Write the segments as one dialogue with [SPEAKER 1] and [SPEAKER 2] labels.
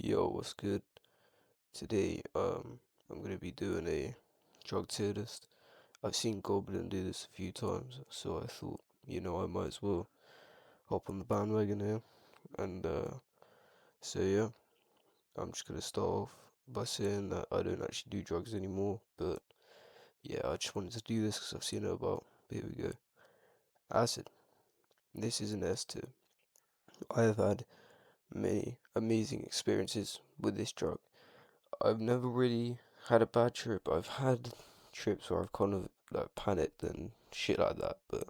[SPEAKER 1] Yo, what's good? Today, I'm gonna be doing a drug tier list. I've seen Goblin do this a few times, so I thought, I might as well hop on the bandwagon here. And so yeah, I'm just gonna start off by saying that I don't actually do drugs anymore, but yeah, I just wanted to do this because I've seen it about. Here we go. Acid. This is an S tier. I have had many amazing experiences with this drug. I've never really had a bad trip. I've had trips where I've kind of like panicked and shit like that, but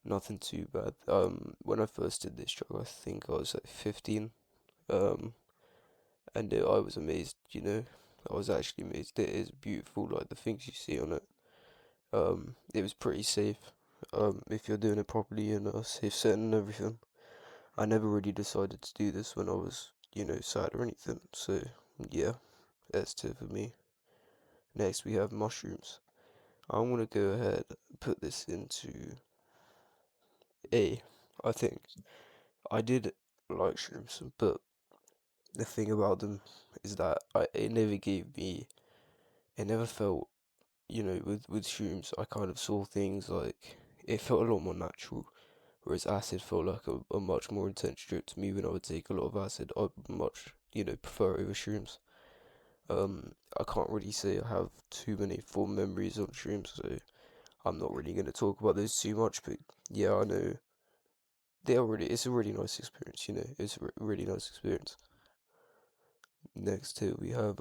[SPEAKER 1] nothing too bad. When I first did this drug, I think I was like 15. Um, and I was amazed. I was actually amazed. It is beautiful, like the things you see on it. It was pretty safe. If you're doing it properly in a safe setting and everything. I never really decided to do this when I was, sad or anything. So yeah, that's it for me. Next, we have mushrooms. I'm gonna go ahead and put this into A. I think I did like shrooms, but the thing about them is that it never gave me, it never felt, with shrooms, I kind of saw things like it felt a lot more natural, whereas acid felt like a much more intense trip to me. When I would take a lot of acid, I'd much, prefer over shrooms. I can't really say I have too many fond memories on shrooms, so I'm not really going to talk about those too much, but yeah, I know it's a really nice experience, it's a really nice experience. Next to we have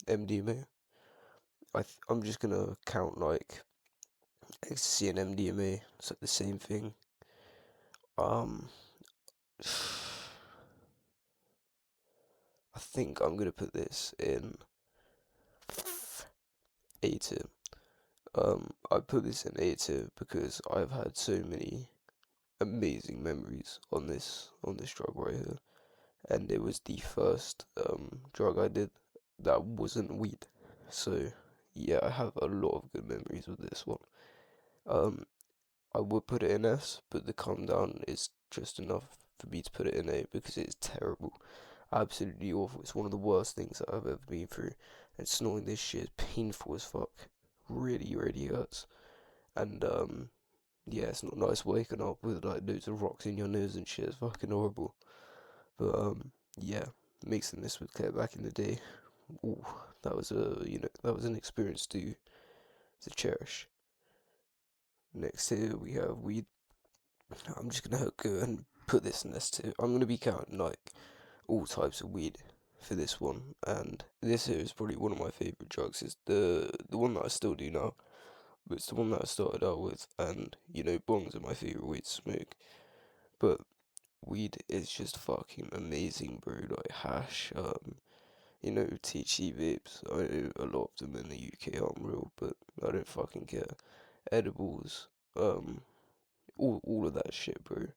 [SPEAKER 1] MDMA. I'm just gonna count like ecstasy and MDMA. It's like the same thing. Um, I think I'm gonna put this in A tier. I put this in A tier because I've had so many amazing memories on this drug right here. And it was the first drug I did that wasn't weed. So yeah, I have a lot of good memories with this one. Um, I would put it in S, but the calm down is just enough for me to put it in A because it's terrible, absolutely awful. It's one of the worst things that I've ever been through. And snorting this shit is painful as fuck. Really, really hurts. And yeah, it's not nice waking up with like loads of rocks in your nose and shit. It's fucking horrible. But yeah, mixing this with Claire back in the day, ooh, that was an experience to cherish. Next here we have weed. I'm just gonna go and put this in this too. I'm gonna be counting like all types of weed for this one, and this here is probably one of my favorite drugs. It's the one that I still do now, but it's the one that I started out with, and bongs are my favorite weed to smoke. But weed is just fucking amazing, bro. Like hash, THC vapes. I know a lot of them in the UK aren't real, but I don't fucking care. Edibles, um, all of that shit, bro.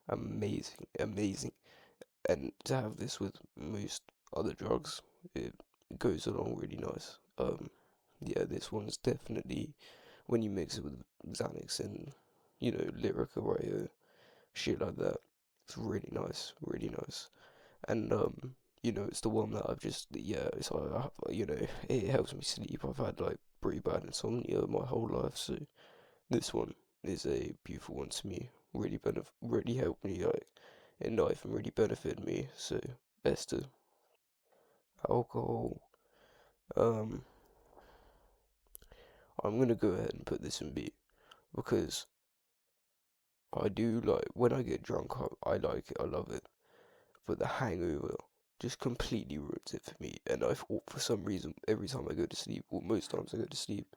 [SPEAKER 1] Amazing, amazing. And to have this with most other drugs, it goes along really nice. Yeah, this one's definitely when you mix it with Xanax and Lyrica right here, shit like that. It's really nice, really nice. And it's the one that I've just yeah, it's like it helps me sleep. I've had like pretty bad insomnia my whole life, so this one is a beautiful one to me. Really helped me like in life and really benefited me. So Esther, alcohol. Um, I'm gonna go ahead and put this in B because I do like when I get drunk. I like it. I love it. But the hangover just completely ruins it for me. And for some reason, every time I go to sleep, or most times I go to sleep,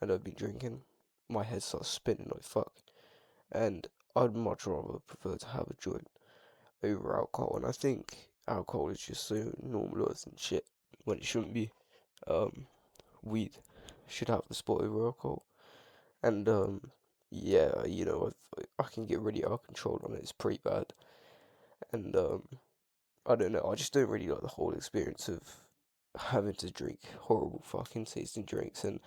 [SPEAKER 1] and I've been drinking, my head starts spinning like fuck. And I'd much rather prefer to have a joint over alcohol. And I think alcohol is just so normalized and shit when it shouldn't be. Um, Weed should have the spot over alcohol. And yeah, I can get really out of control on it. It's pretty bad. And I don't know. I just don't really like the whole experience of having to drink horrible fucking tasting drinks. And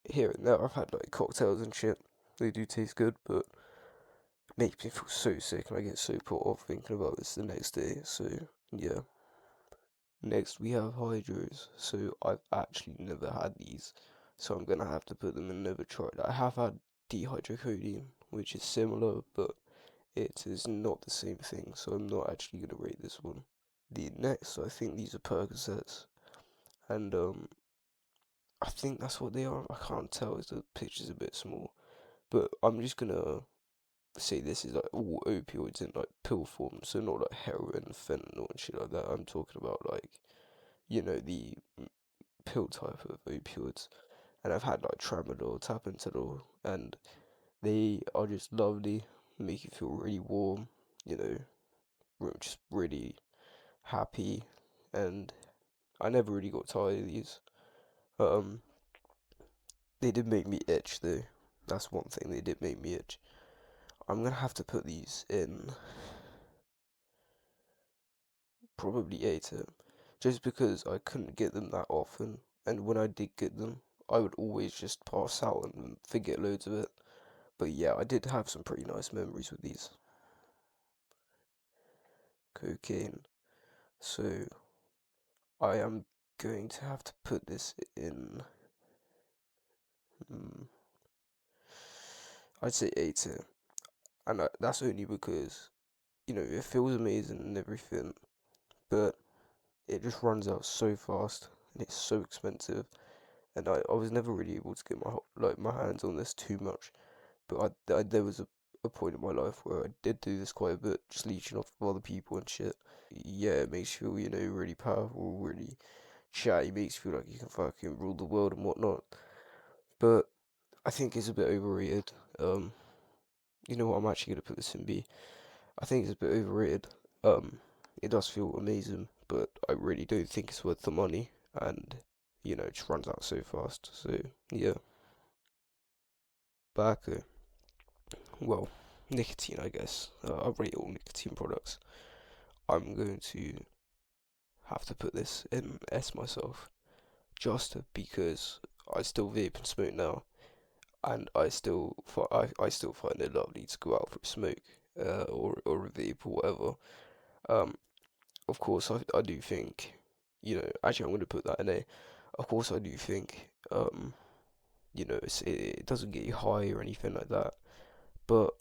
[SPEAKER 1] here and there, I've had like cocktails and shit. They do taste good, but it makes me feel so sick, and I get so put off thinking about this the next day. So yeah, Next we have hydros. So I've actually never had these, so I'm gonna have to put them in never tried. I have had dihydrocodeine, which is similar, but it is not the same thing, so I'm not actually gonna rate this one. The next, I think these are Percocets, and I think that's what they are. I can't tell as the picture's a bit small, but I'm just gonna say this is like all opioids in like pill form, so not like heroin, fentanyl, and shit like that. I'm talking about like the pill type of opioids, and I've had like tramadol, tapentadol, and they are just lovely, make you feel really warm, you know, just really happy, and I never really got tired of these. Um, they did make me itch though. That's one thing, they did make me itch. I'm gonna have to put these in probably A tier, just because I couldn't get them that often, and when I did get them, I would always just pass out and forget loads of it. But yeah, I did have some pretty nice memories with these. Cocaine. So I am going to have to put this in. Mm, I'd say A tier, and that's only because it feels amazing and everything, but it just runs out so fast and it's so expensive. And I was never really able to get my hands on this too much. But there was a point in my life where I did do this quite a bit, just leeching off of other people and shit. Yeah, it makes you feel, really powerful, really chatty, makes you feel like you can fucking rule the world and whatnot. But I think it's a bit overrated. Um, you know what? I'm actually gonna put this in B. I think it's a bit overrated. Um, it does feel amazing, but I really don't think it's worth the money, and it just runs out so fast. So yeah, tobacco. Well, nicotine, I guess. I rate all nicotine products. I'm going to have to put this in S myself, just because I still vape and smoke now, and I still find it lovely to go out for a smoke, or a vape or whatever. Um, of course, I do think, actually I'm going to put that in A. Of course, I do think, it doesn't get you high or anything like that, but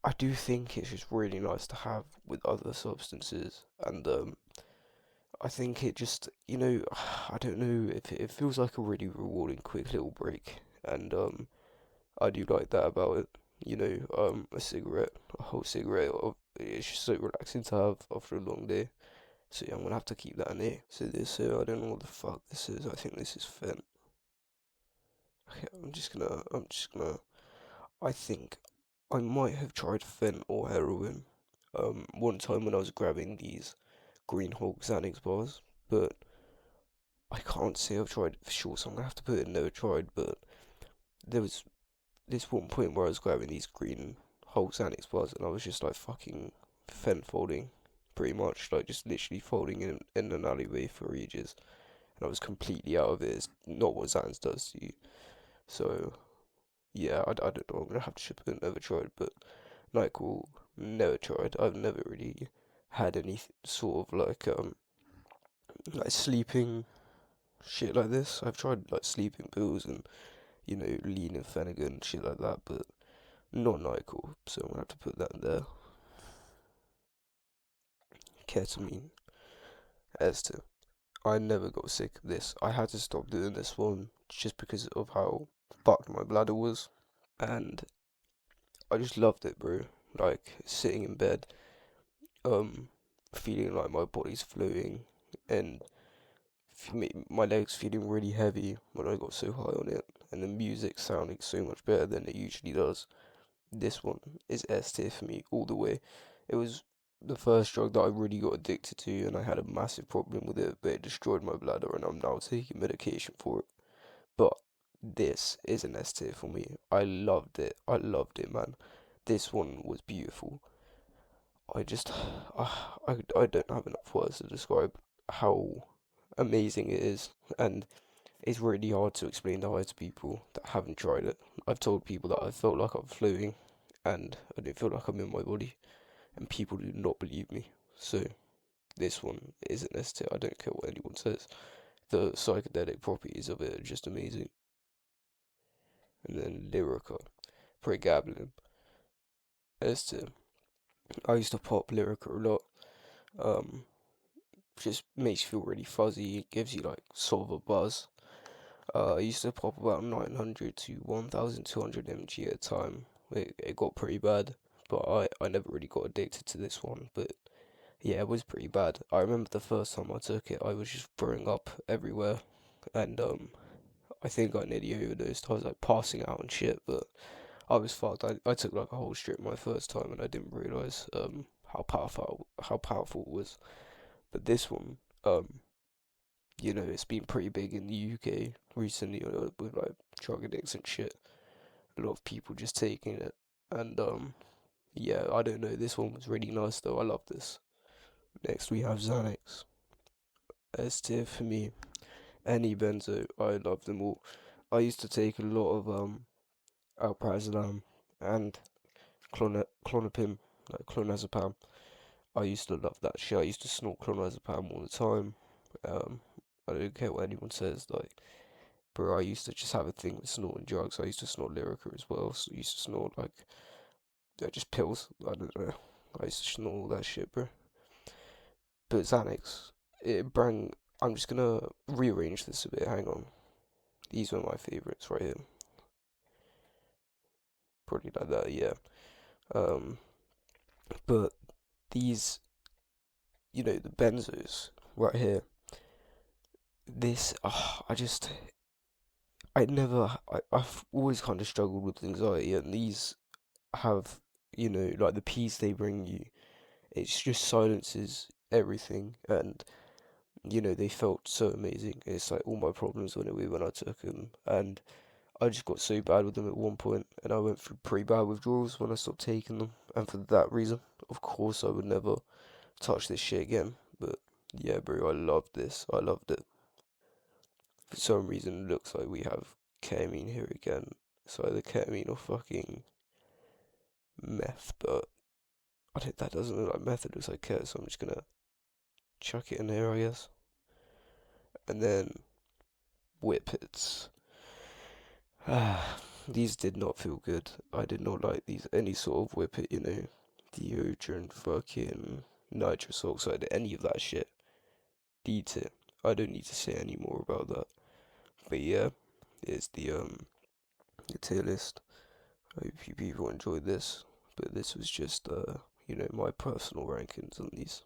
[SPEAKER 1] I do think it's just really nice to have with other substances, and I think it just, I don't know, it feels like a really rewarding, quick little break, and I do like that about it. A cigarette, a whole cigarette, it's just so relaxing to have after a long day. So yeah, I'm gonna have to keep that in there. So this here, I don't know what the fuck this is. I think this is Fent. Okay, I think I might have tried Fent or heroin. One time when I was grabbing these Green Hulk Xanax bars, but I can't say I've tried it for sure, so I'm gonna have to put it in never tried. But there was this one point where I was grabbing these Green Hulk Xanax bars, and I was just like fucking Fent folding, pretty much, like just literally folding in an alleyway for ages. And I was completely out of it. It's not what Xans does to you. So yeah, I don't know. I'm gonna have to ship it. Never tried, but NyQuil, never tried. I've never really had any sort of like sleeping shit like this. I've tried like sleeping pills and lean and Phenergan shit like that, but not NyQuil. So I'm gonna have to put that in there. Ketamine, Esther. I never got sick of this. I had to stop doing this one just because of how fucked my bladder was, and I just loved it, bro. Like sitting in bed, um, feeling like my body's floating, and my legs feeling really heavy when I got so high on it, and the music sounding so much better than it usually does. This one is S tier for me all the way. It was the first drug that I really got addicted to, and I had a massive problem with it, but it destroyed my bladder, and I'm now taking medication for it. But this is an S tier for me. I loved it. I loved it, man. This one was beautiful. I just, I don't have enough words to describe how amazing it is, and it's really hard to explain the high to people that haven't tried it. I've told people that I felt like I'm floating, and I don't feel like I'm in my body, and people do not believe me. So This one isn't S tier. I don't care what anyone says. The psychedelic properties of it are just amazing. And then Lyrica, Pregabalin, S tier. I used to pop Lyrica a lot. Um, just makes you feel really fuzzy. It gives you like sort of a buzz. I used to pop about 900 to 1200 mg at a time. It got pretty bad, but I never really got addicted to this one. But yeah, it was pretty bad. I remember the first time I took it, I was just throwing up everywhere, and I think I nearly overdosed. I was like passing out and shit, but I was fucked. I took like a whole strip my first time, and I didn't realize how powerful it was. But this one, it's been pretty big in the UK recently, with like drug addicts and shit. A lot of people just taking it, and yeah, I don't know. This one was really nice though. I love this. Next we have Xanax. S tier for me. Any benzo, I love them all. I used to take a lot of alprazolam and clonopin, like clonazepam. I used to love that shit. I used to snort clonazepam all the time. Um, I don't care what anyone says. Like, bro, I used to just have a thing with snorting drugs. I used to snort Lyrica as well. So I used to snort like just pills. I don't know. I used to snort all that shit, bro. But Xanax, it bring. I'm just gonna rearrange this a bit. Hang on. These were my favorites right here. Probably like that, yeah. Um, but these, the benzos right here. This, I've always kind of struggled with anxiety, and these have, like the peace they bring you. It's just silences everything, and they felt so amazing. It's like all my problems went away when I took them, and I just got so bad with them at one point, and I went through pretty bad withdrawals when I stopped taking them, and for that reason, of course, I would never touch this shit again. But yeah, bro, I loved this. I loved it. For some reason, it looks like we have ketamine here again. It's either ketamine or fucking meth, but that doesn't look like meth. It looks like ket, so I'm just gonna chuck it in there, I guess. And then whippets. These did not feel good. I did not like these any sort of whippet, deodorant, fucking nitrous oxide, any of that shit. Eat it. I don't need to say any more about that. But yeah, it's the tier list. I hope you people enjoyed this. But this was just my personal rankings on these.